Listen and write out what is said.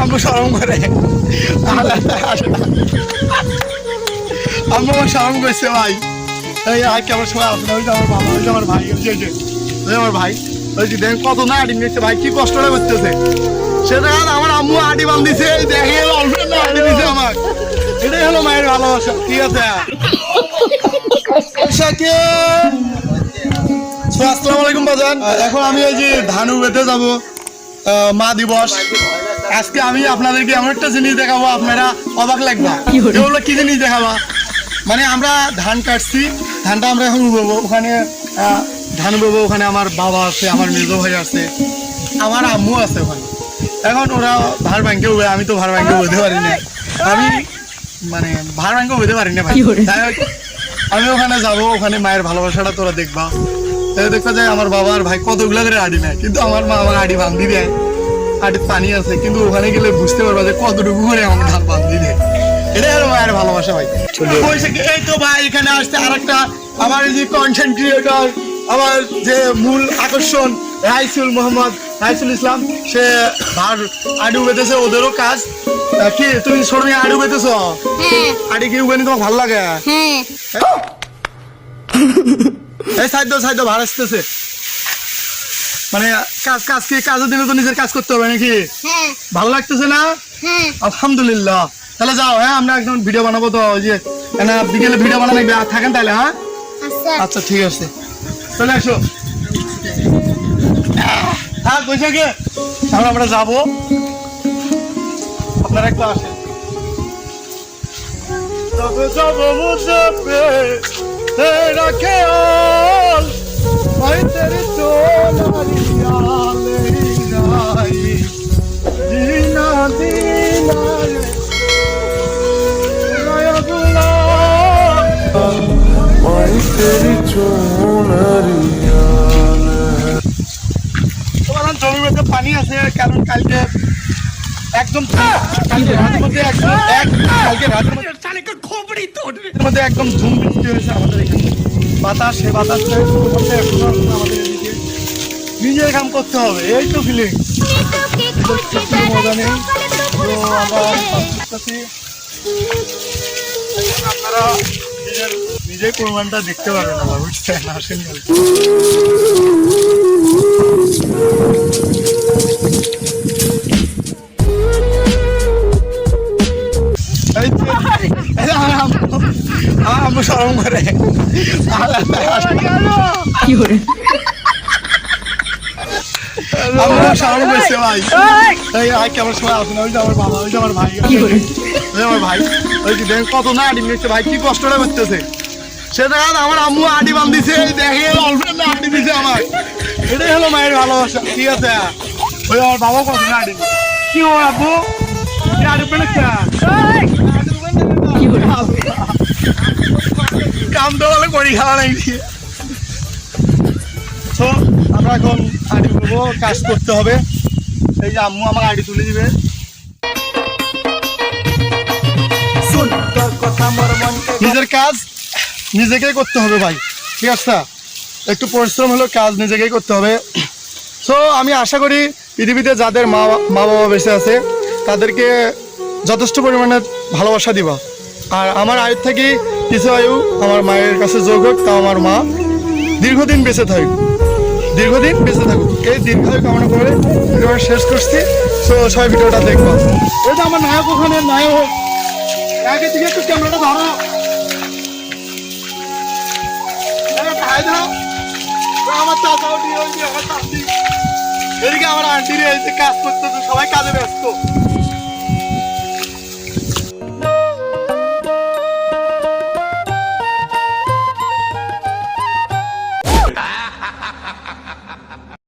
আম্মু শরম করে, আম্মু শরম করছে ভাই। এই আর কেমন সময় আসলে ওই যে আমার বাবা, ওই যে আমার ভাই, ওই আমার ভাই, ওই যে দেখেন কত না আড়ি নিচ্ছে ভাই, কি কষ্টটা করতেছে সেটা। আমার আম্মু আড়ি বান্ধিছে, দেখে অল্পেন্ড আড়ি দিছে আমার। এটাই হলো মায়ের ভালোবাসা। ঠিক আছে, আসসালামু আলাইকুম বাজান। এখন আমি এই যে ধানু বেতে যাবো, মা দিবস। আজকে আমি আপনাদেরকে এমন একটা জিনিস দেখাবো, আপনারা অবাক লাগবে। এগুলো কি জিনিস দেখাবা, মানে আমরা ধান কাটছি, ধানটা আমরা এখন উঠাবো। ওখানে ধান উঠাবো, ওখানে আমার বাবা আছে, আমার মেজো ভাই আছে, আমার আম্মু আছে ওখানে। এখন ওরা ভার ব্যাংকে উঠবে, আমি তো ভার ব্যাংকে উঠতে পারি না, আমি মানে ভার ব্যাংকে উঠতে পারি না ভাই। আমি ওখানে যাবো, ওখানে মায়ের ভালোবাসাটা তোরা দেখবা। দেখা যায় আমার বাবা আর ভাই কতগুলা করে আড়ি নেয়, কিন্তু আমার মা আমার আড়ি বান্ধি দেয়, আড়ির পানি আছে, কিন্তু ওখানে গেলে বুঝতে পারবা যে কতটুকু করে আমার ধান বান্ধি দেয়। এটাই হলো মায়ের ভালোবাসা ভাই। এই তো ভাই এখানে আসছে আর একটা আমার যে কন্টেন্ট ক্রিয়েটর, আমার যে মূল আকর্ষণ রাইসুল ইসলাম, সে ভার আড়ি উবেতেছে, ওদেরও কাজ কি। তুমি সরমি আড়ি উবেতেছ, আড়ি কি উবেনি তোমার ভালো লাগে? এই সাইড ভাড় আসতেছে, মানে কাজ কি কাজের দিনে তো নিজের কাজ করতে হবে নাকি? ভালো লাগতেছে না? আলহামদুলিল্লাহ। তাহলে যাও, হ্যাঁ আমরা একদম ভিডিও বানাবো তো, ওই যে বিকেলে ভিডিও বানানো থাকেন তাহলে। হ্যাঁ আচ্ছা ঠিক আছে, চলে আসো। হ্যাঁ বৈশাখে আমরা যাবো, আপনারা একটু আসেন। যাবো মুঝে तेरा ख्याल भाई तेरी दीना दीना नया गुलाम भाई तेरी তোমার জমির মধ্যে পানি আছে, কারণ কালকে একদম কালকে রাতের মধ্যে একদম ঝুম বৃষ্টি হয়েছে আমাদের এখানে। বাতাস, সে বাতাস আমাদের এদিকে নিজের কাম করতে হবে, এই তো ফিলিং। মজা নেই তো, আমরা আপনারা নিজের প্রমাণটা দেখতে পারবেন না, বুঝছেন? আসেন আম্মু শরম করে, আম্মু শরম করছে ভাই। এই আর কেমন সময় আসে না, ওই যে আমার বাবা, ওই যে আমার ভাই, ওই আমার ভাই, ওই যে দেখেন কত না আড়ি নিচ্ছে ভাই, কি কষ্টটা করতেছে সেটা। আমার আম্মু আড়ি বান্ধিছে, দেখে অল্পেন্ড আড়ি দিছে আমার। এটাই হলো মায়ের ভালোবাসা। ঠিক আছে, ওই আমার বাবা কত না আড়ি কি ও আব্বু আড়ি পেলে কাম তো বলে করি খাওয়া নাই। তো আমরা এখন আড়ি তুলবো, কাজ করতে হবে। এই যে আম্মু আমার আড়ি তুলে দিবে। নিজের কাজ নিজেকেই করতে হবে ভাই, ঠিক আছে? একটু পরিশ্রম হলেও কাজ নিজেকেই করতে হবে। সো আমি আশা করি পৃথিবীতে যাদের মা বাবা বেঁচে আছে তাদেরকে যথেষ্ট পরিমাণে ভালোবাসা দিবা। আর আমার আয়ুর থেকে কিছু আয়ু আমার মায়ের কাছে যোগ হোক, তা আমার মা দীর্ঘদিন বেঁচে থাকুক, এই দীর্ঘায়ু কামনা করে ভিডিওটা শেষ করছি। তো সবাই ভিডিওটা দেখবো। এটা আমার নায়ক, ওখানে নায়ক নায়কের দিকে একটু ক্যামেরাটা ধরো, আমার চাচাও দিয়ে